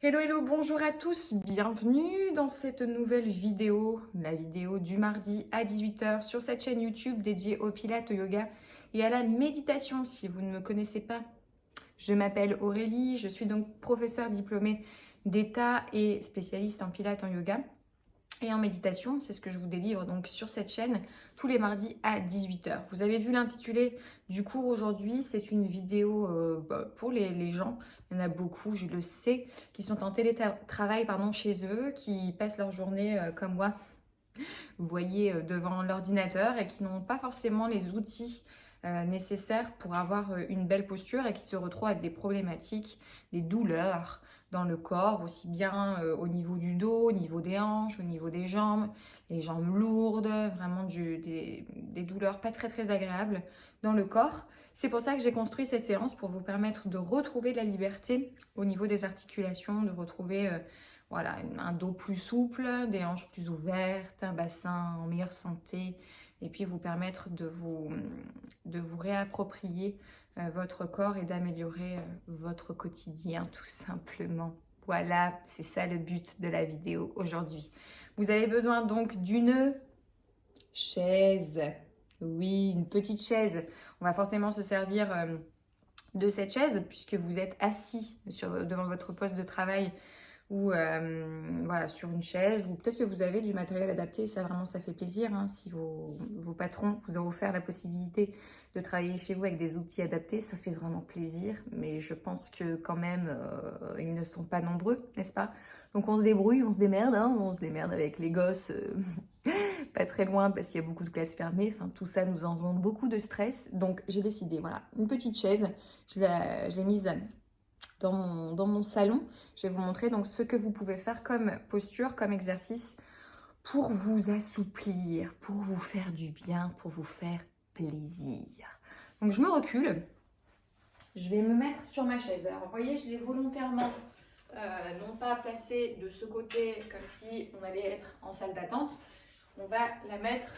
Hello, hello, bonjour à tous, bienvenue dans cette nouvelle vidéo, la vidéo du mardi à 18 h sur cette chaîne YouTube dédiée au pilates, au yoga et à la méditation. Si vous ne me connaissez pas, je m'appelle Aurélie, je suis donc professeure diplômée d'État et spécialiste en pilates, en yoga et en méditation. C'est ce que je vous délivre donc sur cette chaîne tous les mardis à 18 h. Vous avez vu l'intitulé du cours aujourd'hui, c'est une vidéo pour les gens. Il y en a beaucoup, je le sais, qui sont en télétravail chez eux, qui passent leur journée comme moi, vous voyez, devant l'ordinateur et qui n'ont pas forcément les outils nécessaires pour avoir une belle posture et qui se retrouvent avec des problématiques, des douleurs dans le corps, aussi bien au niveau du dos, au niveau des hanches, au niveau des jambes, les jambes lourdes, vraiment des douleurs pas très agréables dans le corps. C'est pour ça que j'ai construit cette séance pour vous permettre de retrouver de la liberté au niveau des articulations, de retrouver voilà, un dos plus souple, des hanches plus ouvertes, un bassin en meilleure santé, et puis vous permettre de vous réapproprier votre corps et d'améliorer votre quotidien tout simplement. Voilà, c'est ça le but de la vidéo aujourd'hui. Vous avez besoin donc d'une chaise. Oui, une petite chaise. On va forcément se servir de cette chaise puisque vous êtes assis devant votre poste de travail ou voilà, sur une chaise, ou peut-être que vous avez du matériel adapté, ça vraiment ça fait plaisir, hein, si vos patrons vous ont offert la possibilité de travailler chez vous avec des outils adaptés, ça fait vraiment plaisir, mais je pense que quand même ils ne sont pas nombreux, n'est-ce pas? Donc on se débrouille, on se démerde, hein, on se démerde avec les gosses, pas très loin parce qu'il y a beaucoup de classes fermées, enfin tout ça nous engendre beaucoup de stress, donc j'ai décidé, voilà, une petite chaise, je l'ai mise dans mon salon. Je vais vous montrer donc ce que vous pouvez faire comme posture, comme exercice pour vous assouplir, pour vous faire du bien, pour vous faire plaisir. Donc je me recule, je vais me mettre sur ma chaise. Alors vous voyez, je l'ai volontairement non pas placée de ce côté comme si on allait être en salle d'attente, on va la mettre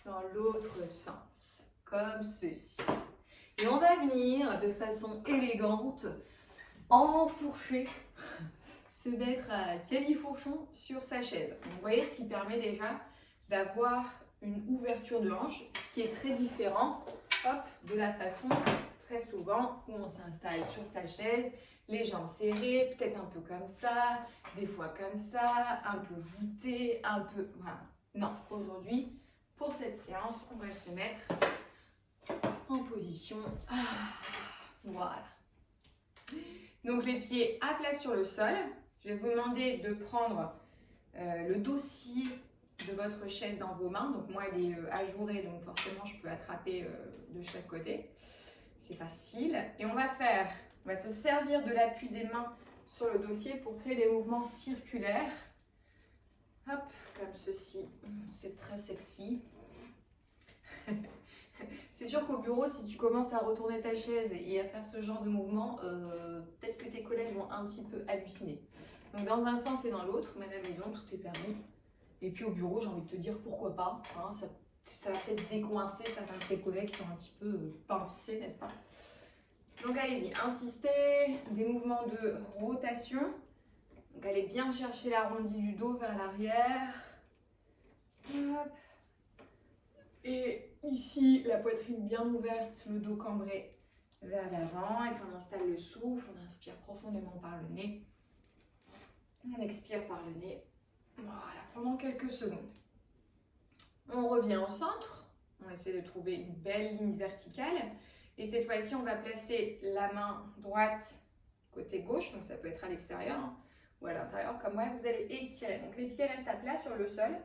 dans l'autre sens, comme ceci. Et on va venir de façon élégante enfourcher, se mettre à califourchon sur sa chaise. Donc, vous voyez, ce qui permet déjà d'avoir une ouverture de hanche, ce qui est très différent de la façon très souvent où on s'installe sur sa chaise, les jambes serrées, peut-être un peu comme ça, des fois comme ça, un peu voûté, un peu... Voilà. Non, aujourd'hui, pour cette séance, on va se mettre en position... voilà. Donc les pieds à plat sur le sol. Je vais vous demander de prendre le dossier de votre chaise dans vos mains. Donc moi elle est ajourée, donc forcément je peux attraper de chaque côté. C'est facile. Et on va se servir de l'appui des mains sur le dossier pour créer des mouvements circulaires. Hop, comme ceci. C'est très sexy. C'est sûr qu'au bureau, si tu commences à retourner ta chaise et à faire ce genre de mouvement, peut-être que tes collègues vont un petit peu halluciner. Donc dans un sens et dans l'autre, mais à la maison, tout est permis. Et puis au bureau, j'ai envie de te dire pourquoi pas. Hein, ça va peut-être décoincer certains de tes collègues qui sont un petit peu pincés, n'est-ce pas? Donc allez-y, insistez, des mouvements de rotation. Donc allez bien chercher l'arrondi du dos vers l'arrière. Hop. Et ici, la poitrine bien ouverte, le dos cambré vers l'avant. Et puis on installe le souffle, on inspire profondément par le nez. On expire par le nez. Voilà, pendant quelques secondes. On revient au centre. On essaie de trouver une belle ligne verticale. Et cette fois-ci, on va placer la main droite côté gauche. Donc ça peut être à l'extérieur ou à l'intérieur. Comme moi, vous allez étirer. Donc les pieds restent à plat sur le sol.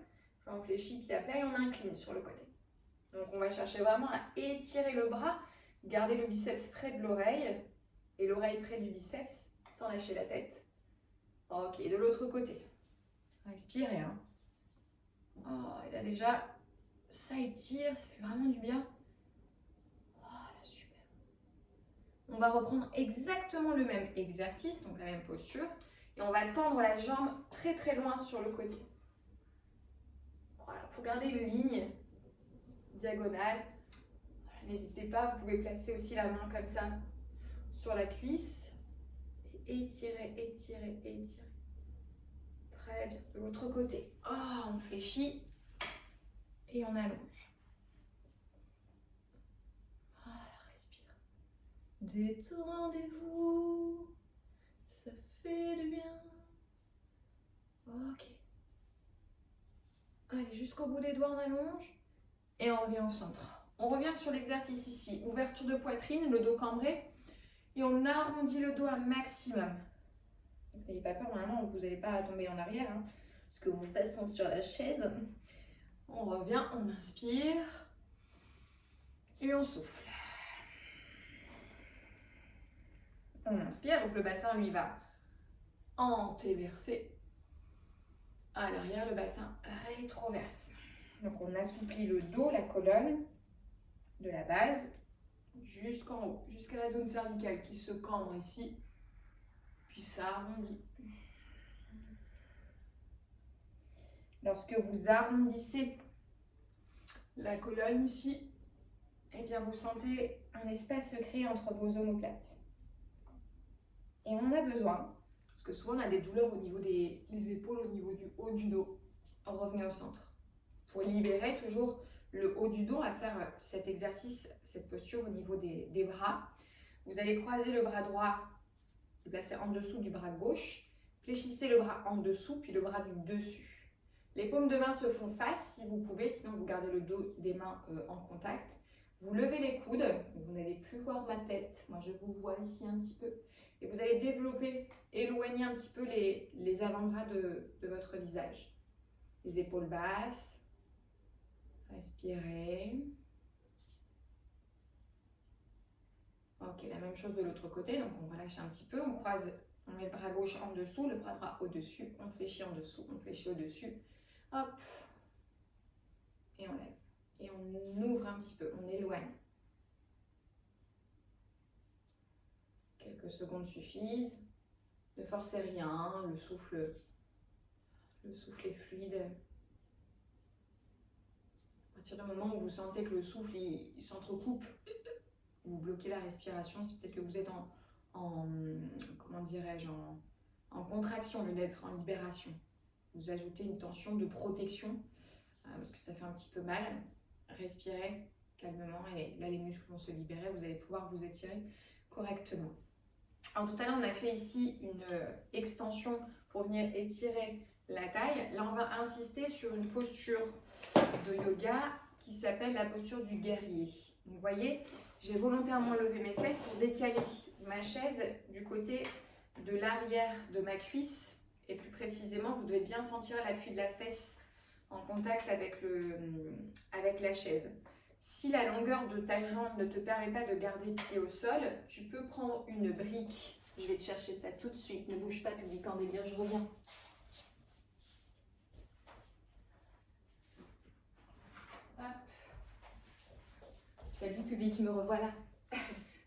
On fléchit pied à plat et on incline sur le côté. Donc on va chercher vraiment à étirer le bras, garder le biceps près de l'oreille et l'oreille près du biceps sans lâcher la tête. Ok, de l'autre côté. Respirez. Hein. Oh, et là déjà, ça étire, ça fait vraiment du bien. Oh, super. On va reprendre exactement le même exercice, donc la même posture. Et on va tendre la jambe très loin sur le côté. Voilà, pour garder une ligne diagonale. N'hésitez pas, vous pouvez placer aussi la main comme ça sur la cuisse étirez, étirez, étirez. Très bien. De l'autre côté. Oh, on fléchit et on allonge. Voilà, respire. Détendez-vous. Ça fait du bien. Ok. Allez, jusqu'au bout des doigts, on allonge. Et on revient au centre. On revient sur l'exercice ici. Ouverture de poitrine, le dos cambré. Et on arrondit le dos un maximum. N'ayez pas peur, normalement, vous n'allez pas tomber en arrière. Hein, parce que vos fesses sont sur la chaise. On revient, on inspire. Et on souffle. On inspire, donc le bassin, lui, va antéverser. À l'arrière, le bassin rétroverse. Donc on assouplit le dos, la colonne, de la base jusqu'en haut, jusqu'à la zone cervicale qui se cambre ici, puis ça arrondit. Lorsque vous arrondissez la colonne ici, eh bien vous sentez un espace se créer entre vos omoplates. Et on en a besoin, parce que souvent on a des douleurs au niveau des épaules, au niveau du haut du dos. Revenez au centre. Pour libérer toujours le haut du dos, à faire cet exercice, cette posture au niveau des bras. Vous allez croiser le bras droit, le placer en dessous du bras gauche. Fléchissez le bras en dessous, puis le bras du dessus. Les paumes de main se font face si vous pouvez, sinon vous gardez le dos des mains en contact. Vous levez les coudes, vous n'allez plus voir ma tête. Moi, je vous vois ici un petit peu. Et vous allez développer, éloigner un petit peu les avant-bras de votre visage. Les épaules basses. Respirez. Ok, la même chose de l'autre côté. Donc, on relâche un petit peu. On croise, on met le bras gauche en dessous, le bras droit au-dessus. On fléchit en dessous, on fléchit au-dessus. Hop. Et on lève. Et on ouvre un petit peu, on éloigne. Quelques secondes suffisent. Ne forcez rien, le souffle est fluide. À partir du moment où vous sentez que le souffle il s'entrecoupe, vous bloquez la respiration, c'est peut-être que vous êtes comment dirais-je, en contraction au lieu d'être en libération. Vous ajoutez une tension de protection parce que ça fait un petit peu mal. Respirez calmement et là les muscles vont se libérer, vous allez pouvoir vous étirer correctement. Alors tout à l'heure on a fait ici une extension pour venir étirer la taille. Là on va insister sur une posture de yoga qui s'appelle la posture du guerrier. Donc, vous voyez, j'ai volontairement levé mes fesses pour décaler ma chaise du côté de l'arrière de ma cuisse et plus précisément vous devez bien sentir l'appui de la fesse en contact avec la chaise. Si la longueur de ta jambe ne te permet pas de garder le pied au sol, tu peux prendre une brique. Je vais te chercher ça tout de suite. Ne bouge pas, public en délire, je reviens. Hop. Salut public, me revoilà.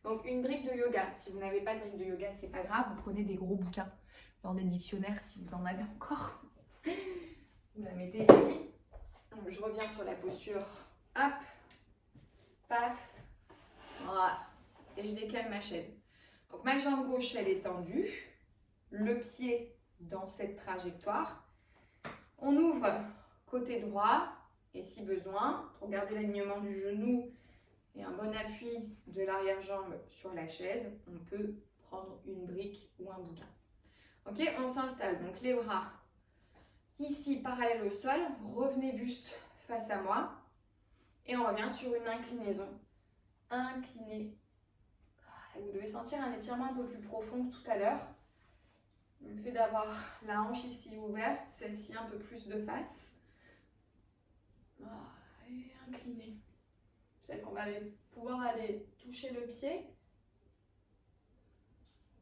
Donc une brique de yoga. Si vous n'avez pas de brique de yoga, c'est pas grave. Vous prenez des gros bouquins dans des dictionnaires si vous en avez encore. Vous la mettez ici. Donc, je reviens sur la posture. Hop. Paf. Voilà. Et je décale ma chaise. Donc ma jambe gauche, elle est tendue. Le pied dans cette trajectoire. On ouvre côté droit. Et si besoin, pour garder l'alignement du genou et un bon appui de l'arrière-jambe sur la chaise, on peut prendre une brique ou un bouquin. Ok, on s'installe. Donc les bras ici parallèles au sol. Revenez buste face à moi. Et on revient sur une inclinaison. Incliné. Vous devez sentir un étirement un peu plus profond que tout à l'heure. Le fait d'avoir la hanche ici ouverte, celle-ci un peu plus de face. Et incliné. Peut-être qu'on va pouvoir aller toucher le pied.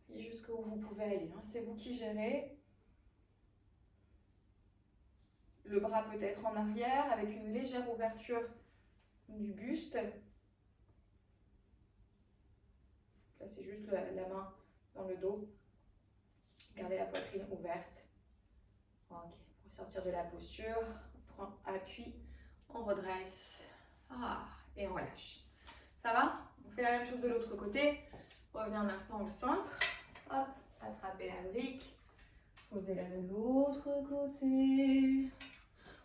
Et jusqu'où vous pouvez aller. C'est vous qui gérez. Le bras peut être en arrière avec une légère ouverture du buste. Là, c'est juste la main dans le dos. Gardez la poitrine ouverte. Ok. Pour sortir de la posture, on prend appui, on redresse. Et on relâche. Ça va? On fait la même chose de l'autre côté. Revenez un instant au centre. Hop. Attrapez la brique. Posez-la de l'autre côté.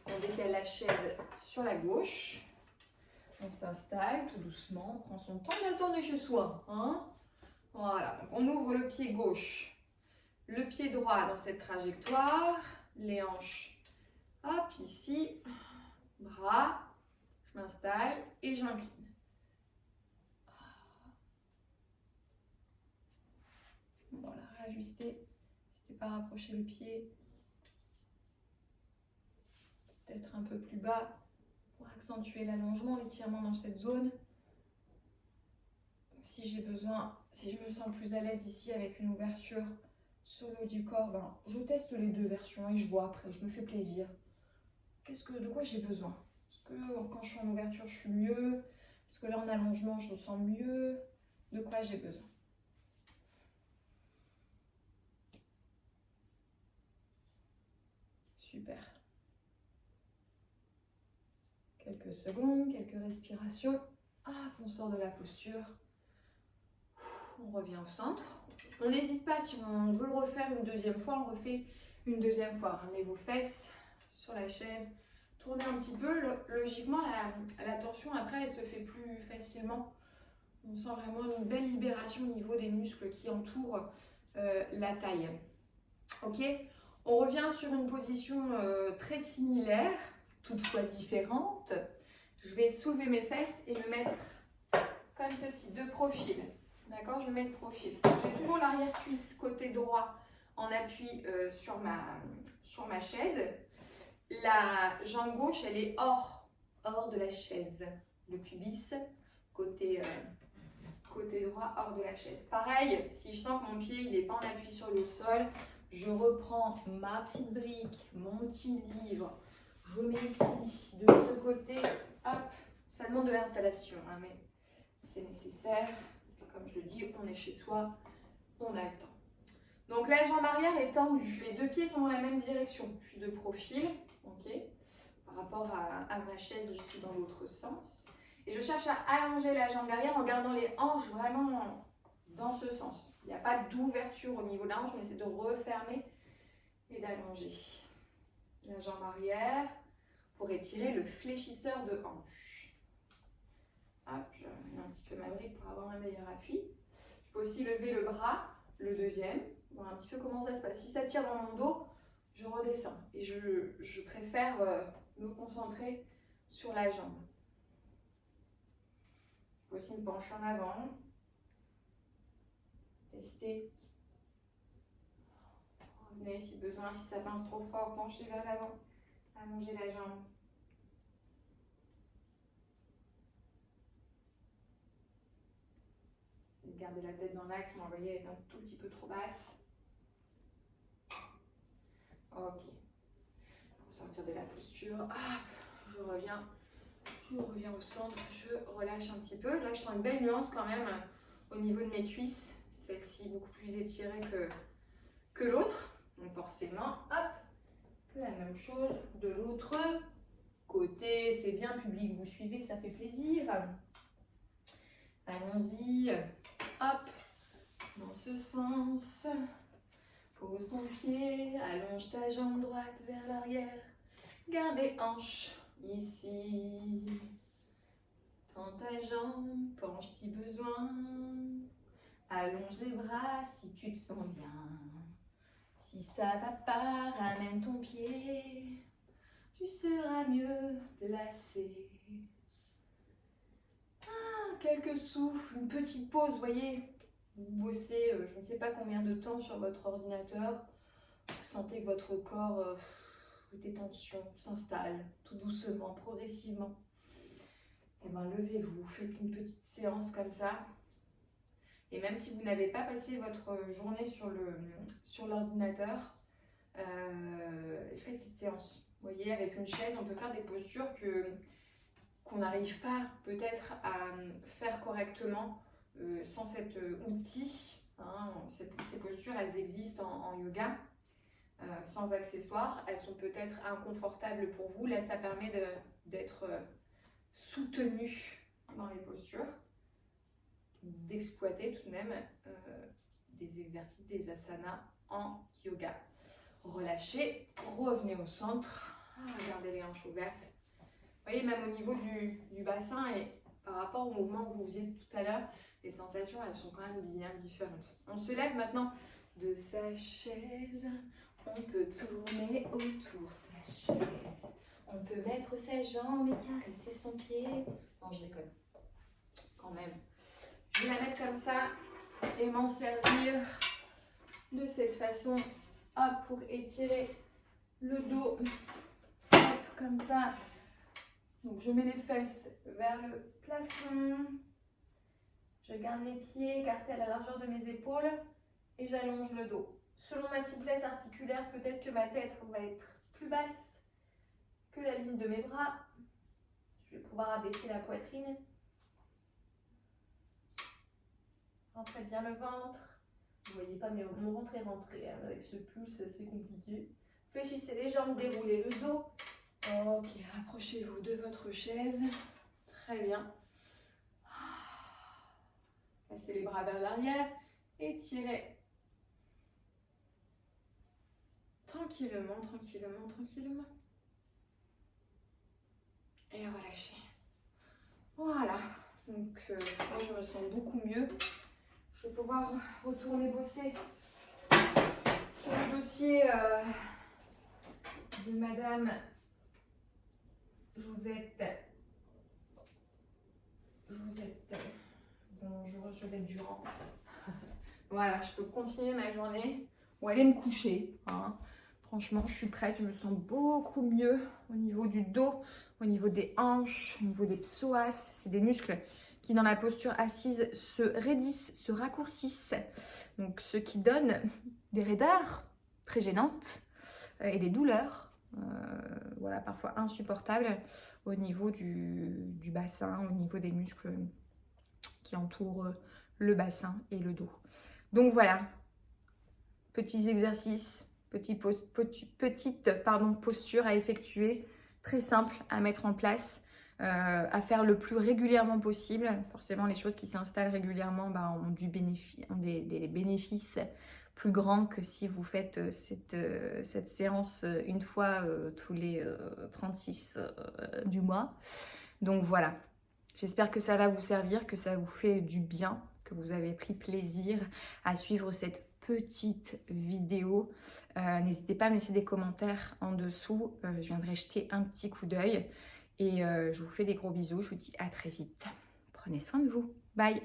On décale la chaise sur la gauche. On s'installe tout doucement. On prend son temps. On a le temps de chez soi. Hein, voilà. Donc on ouvre le pied gauche. Le pied droit dans cette trajectoire. Les hanches. Hop, ici. Bras. Je m'installe et j'incline. Voilà, réajuster. N'hésitez pas à rapprocher le pied. Peut-être un peu plus bas pour accentuer l'allongement, l'étirement dans cette zone. Si j'ai besoin, si je me sens plus à l'aise ici avec une ouverture sur le haut du corps, ben, je teste les deux versions et je vois après, je me fais plaisir. De quoi j'ai besoin? Est-ce que quand je suis en ouverture, je suis mieux? Est-ce que là en allongement, je me sens mieux? De quoi j'ai besoin? Super. Quelques secondes, quelques respirations. On sort de la posture. On revient au centre. On n'hésite pas, si on veut le refaire une deuxième fois, on refait une deuxième fois. Ramenez vos fesses sur la chaise. Tournez un petit peu. Logiquement, la torsion, après, elle se fait plus facilement. On sent vraiment une belle libération au niveau des muscles qui entourent la taille. Ok, on revient sur une position très similaire, toutefois différente. Je vais soulever mes fesses et me mettre comme ceci, de profil. D'accord, je me mets de profil. J'ai toujours l'arrière-cuisse côté droit en appui sur ma chaise. La jambe gauche, elle est hors de la chaise. Le pubis, côté droit, hors de la chaise. Pareil, si je sens que mon pied n'est pas en appui sur le sol, je reprends ma petite brique, mon petit livre. Je mets ici, de ce côté. Hop, ça demande de l'installation, hein, mais c'est nécessaire. Comme je le dis, on est chez soi, on a le temps. Donc la jambe arrière est tendue, les deux pieds sont dans la même direction. Je suis de profil, ok. Par rapport à ma chaise, je suis dans l'autre sens. Et je cherche à allonger la jambe derrière en gardant les hanches vraiment dans ce sens. Il n'y a pas d'ouverture au niveau de la hanche, on essaie de refermer et d'allonger la jambe arrière pour étirer le fléchisseur de hanche. Hop, je mets un petit peu ma brique pour avoir un meilleur appui. Je peux aussi lever le bras, le deuxième, voir un petit peu comment ça se passe. Si ça tire dans mon dos, je redescends. Et je préfère me concentrer sur la jambe. Je peux aussi me pencher en avant. Tester. Revenez si besoin, si ça pince trop fort, penchez vers l'avant. Allongez la jambe. Gardez la tête dans l'axe, mais envoyez elle est un tout petit peu trop basse. Ok. Pour sortir de la posture, je reviens au centre, je relâche un petit peu. Là, je sens une belle nuance quand même au niveau de mes cuisses. Celle-ci beaucoup plus étirée que l'autre. Donc forcément, hop, la même chose de l'autre côté. C'est bien, public, vous suivez, ça fait plaisir. Allons-y, hop, dans ce sens. Pose ton pied, allonge ta jambe droite vers l'arrière. Garde les hanches ici. Tends ta jambe, penche si besoin. Allonge les bras si tu te sens bien. Si ça va pas, ramène ton pied. Tu seras mieux placé. Quelques souffles, une petite pause, vous voyez. Vous bossez, je ne sais pas combien de temps sur votre ordinateur. Vous sentez que votre corps, des tensions s'installent tout doucement, progressivement. Et bien, levez-vous, faites une petite séance comme ça. Et même si vous n'avez pas passé votre journée sur l'ordinateur, faites cette séance. Vous voyez, avec une chaise, on peut faire des postures qu'on n'arrive pas peut-être à faire correctement sans cet outil. Hein. Ces postures, elles existent en yoga, sans accessoires. Elles sont peut-être inconfortables pour vous. Là, ça permet d'être soutenu dans les postures, d'exploiter tout de même des exercices, des asanas en yoga. Relâchez, revenez au centre, gardez les hanches ouvertes. Vous voyez, même au niveau du bassin et par rapport au mouvement que vous faisiez tout à l'heure, les sensations, elles sont quand même bien différentes. On se lève maintenant de sa chaise. On peut tourner autour sa chaise. On peut mettre sa jambe et caresser son pied. Non, je déconne. Quand même. Je vais la mettre comme ça et m'en servir de cette façon. Hop, pour étirer le dos. Hop, comme ça. Donc, je mets les fesses vers le plafond. Je garde les pieds écartés à la largeur de mes épaules et j'allonge le dos. Selon ma souplesse articulaire, peut-être que ma tête va être plus basse que la ligne de mes bras. Je vais pouvoir abaisser la poitrine. Rentrez bien le ventre. Vous ne voyez pas, mais mon ventre est rentré. Hein. Avec ce pull, c'est assez compliqué. Fléchissez les jambes, déroulez le dos. Ok, rapprochez-vous de votre chaise. Très bien. Passez les bras vers l'arrière. Étirez. Tranquillement, tranquillement, tranquillement. Et relâchez. Voilà. Donc, moi, je me sens beaucoup mieux. Je vais pouvoir retourner bosser sur le dossier de Madame Josette. Bonjour, Josette Durand. Voilà, je peux continuer ma journée ou aller me coucher. Hein. Franchement, je suis prête. Je me sens beaucoup mieux au niveau du dos, au niveau des hanches, au niveau des psoas. C'est des muscles qui, dans la posture assise, se raidissent, se raccourcissent. Donc, ce qui donne des raideurs très gênantes et des douleurs. Voilà, parfois insupportables au niveau du bassin, au niveau des muscles qui entourent le bassin et le dos. Donc voilà, petits exercices, petite posture à effectuer, très simple à mettre en place, à faire le plus régulièrement possible. Forcément, les choses qui s'installent régulièrement ont des bénéfices plus grands que si vous faites cette séance une fois tous les 36 du mois. Donc voilà, j'espère que ça va vous servir, que ça vous fait du bien, que vous avez pris plaisir à suivre cette petite vidéo. N'hésitez pas à me laisser des commentaires en dessous. Je viendrai jeter un petit coup d'œil. Et je vous fais des gros bisous. Je vous dis à très vite. Prenez soin de vous. Bye!